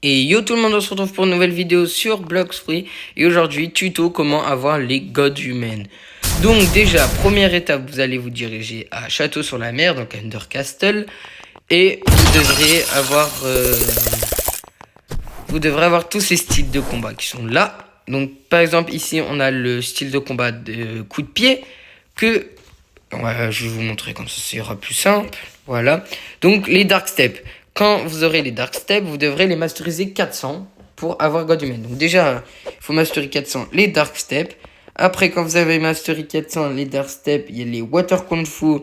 Et yo tout le monde, on se retrouve pour une nouvelle vidéo sur Blox Free. Et aujourd'hui, tuto comment avoir les gods humaines. Donc déjà, première étape, vous allez vous diriger à Château sur la Mer, donc Undercastle. Et vous devrez avoir tous ces styles de combat qui sont là. Donc par exemple, ici, on a le style de combat de coup de pied. Je vais vous montrer comme ça sera plus simple. Voilà. Donc les Dark Steps. Quand vous aurez les Dark Steps, vous devrez les masteriser 400 pour avoir God Human. Donc déjà, il faut mastery 400 les Dark Steps. Après, quand vous avez mastery 400 les Dark Steps, il y a les Water Kung Fu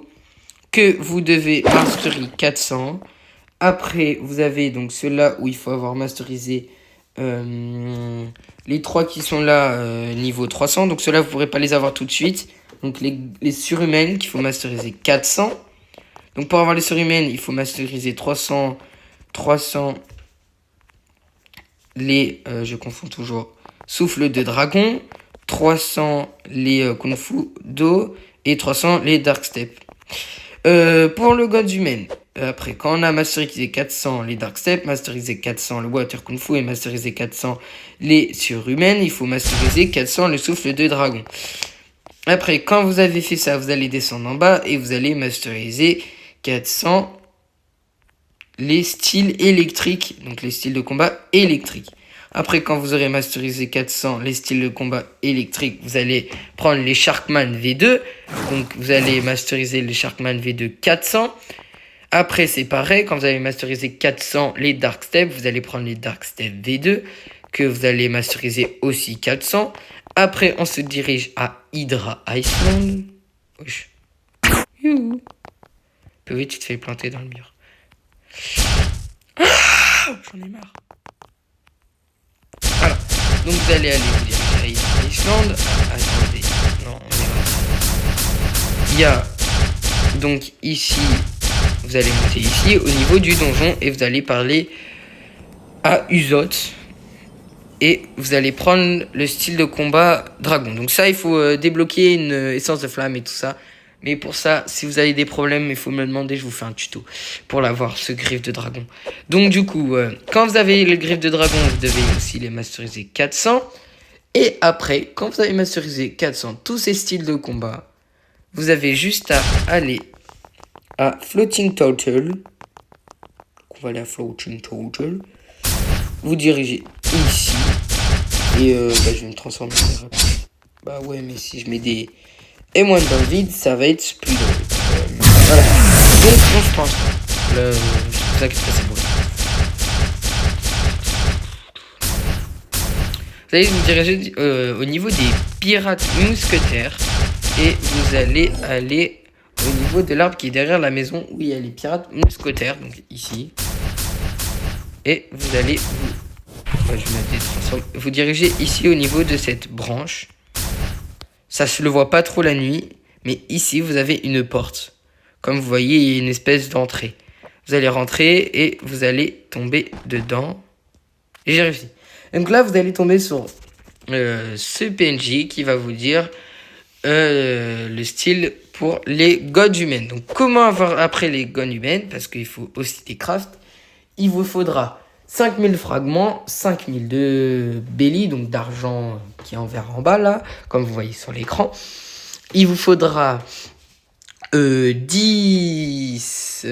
que vous devez mastery 400. Après, vous avez donc ceux-là où il faut avoir masterisé les 3 qui sont là niveau 300. Donc ceux-là, vous ne pourrez pas les avoir tout de suite. Donc les surhumaines qu'il faut masteriser 400. Donc pour avoir les surhumaines, il faut masteriser 300 les, je confonds toujours, souffle de dragon, 300 les kung fu d'eau et 300 les dark steps. Pour le god humain, après quand on a masterisé 400 les dark steps, masterisé 400 le water kung fu et masterisé 400 les surhumaines, il faut masteriser 400 le souffle de dragon. Après, quand vous avez fait ça, vous allez descendre en bas et vous allez masteriser 400 les styles électriques, donc les styles de combat électriques. Après, quand vous aurez masterisé 400 les styles de combat électriques, vous allez prendre les Sharkman V2. Donc, vous allez masteriser les Sharkman V2 400. Après, c'est pareil, quand vous avez masterisé 400 les Dark Steps, vous allez prendre les Dark Steps V2 que vous allez masteriser aussi 400. Après, on se dirige à Hydra Iceland. Wesh. PV, tu te fais planter dans le mur. J'en ai marre. Voilà. Donc, vous allez aller vous diriger à Hydra Iceland. Attendez. Non, on est là. Il y a donc ici, vous allez monter ici au niveau du donjon et vous allez parler à Uzot. Et vous allez prendre le style de combat dragon. Donc ça, il faut débloquer une essence de flamme et tout ça. Mais pour ça, si vous avez des problèmes, il faut me le demander, je vous fais un tuto pour l'avoir, ce griffe de dragon. Donc du coup, quand vous avez le griffe de dragon, vous devez aussi les masteriser 400. Et après, quand vous avez masterisé 400, tous ces styles de combat, vous avez juste à aller à Floating Total. On va aller à Floating Total. Vous dirigez ici. Et je vais me transformer très rapide. Bah ouais, mais si je mets des M1 dans le vide, ça va être plus drôle. Voilà. Donc on se transforme. C'est pour ça que c'est bon. Vous allez vous diriger au niveau des pirates mousquetaires. Et vous allez aller au niveau de l'arbre qui est derrière la maison où il y a les pirates mousquetaires. Donc ici. Et vous allez vous dirigez ici au niveau de cette branche. Ça se le voit pas trop la nuit, mais ici vous avez une porte. Comme vous voyez, il y a une espèce d'entrée. Vous allez rentrer et vous allez tomber dedans. Et j'ai réussi. Donc là, vous allez tomber sur ce PNJ qui va vous dire le style pour les gods humaines. Donc comment avoir après les gods humaines, parce qu'il faut aussi des crafts. Il vous faudra 5000 fragments, 5000 de belly, donc d'argent qui est en vert en bas là, comme vous voyez sur l'écran. Il vous faudra 10...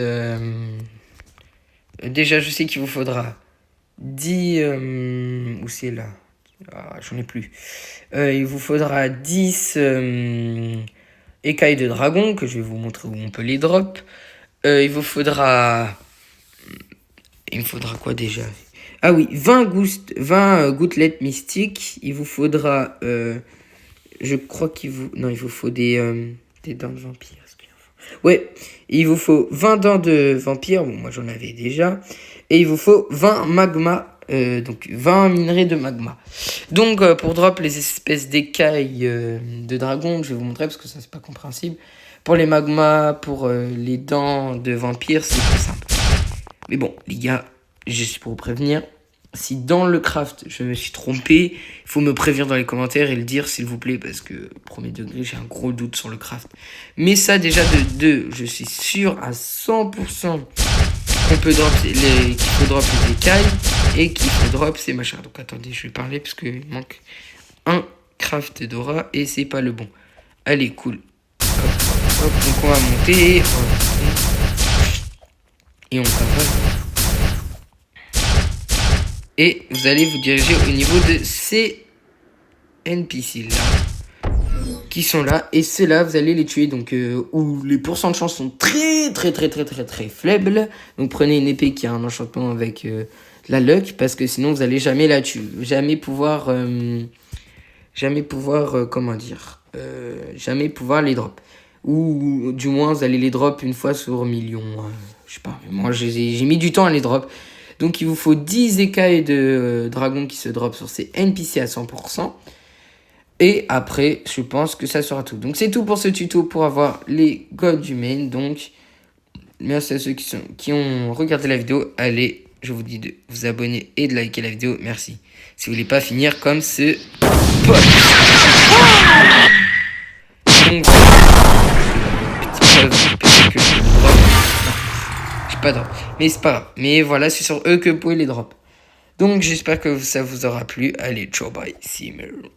déjà, je sais qu'il vous faudra 10... où c'est là? J'en ai plus. Il vous faudra 10 écailles de dragon, que je vais vous montrer où on peut les drop. Il me faudra quoi déjà? Ah oui, 20 gouttelettes mystiques. Il vous faudra... je crois qu'il vous... Non, il vous faut des dents de vampire. Ouais, il vous faut 20 dents de vampire. Bon, moi j'en avais déjà. Et il vous faut 20 magma. Donc 20 minerais de magma. Donc pour drop les espèces d'écailles de dragon, je vais vous montrer parce que ça c'est pas compréhensible. Pour les magmas, pour les dents de vampire, c'est plus simple. Mais bon, les gars, juste pour vous prévenir, si dans le craft, je me suis trompé, il faut me prévenir dans les commentaires et le dire, s'il vous plaît, parce que, premier degré, j'ai un gros doute sur le craft. Mais ça, déjà, de 2, je suis sûr à 100% qu'on peut drop qu'il faut drop les écailles et qu'il faut drop ces machins. Donc attendez, je vais parler parce qu'il manque un craft d'aura et c'est pas le bon. Allez, cool. Hop, hop, hop. Donc on va monter. Et on cavale. Et vous allez vous diriger au niveau de ces NPC là. Qui sont là. Et ceux-là, vous allez les tuer. Donc, où les pourcents de chance sont très faibles. Donc prenez une épée qui a un enchantement avec la luck. Parce que sinon, vous allez jamais la tuer. Jamais pouvoir comment dire. Jamais pouvoir les drop. Ou du moins, vous allez les drop une fois sur million. Je sais pas. Moi, j'ai mis du temps à les drop. Donc, il vous faut 10 écailles de dragon qui se drop sur ces NPC à 100%. Et après, je pense que ça sera tout. Donc, c'est tout pour ce tuto pour avoir les gods du main. Donc, merci à ceux qui ont regardé la vidéo. Allez, je vous dis de vous abonner et de liker la vidéo. Merci. Si vous voulez pas finir comme ce pote. Donc, peut-être que je drop. J'ai pas drop. Mais c'est pas grave. Mais voilà, c'est sur eux que vous pouvez les drop. Donc, j'espère que ça vous aura plu. Allez, ciao, bye. See you.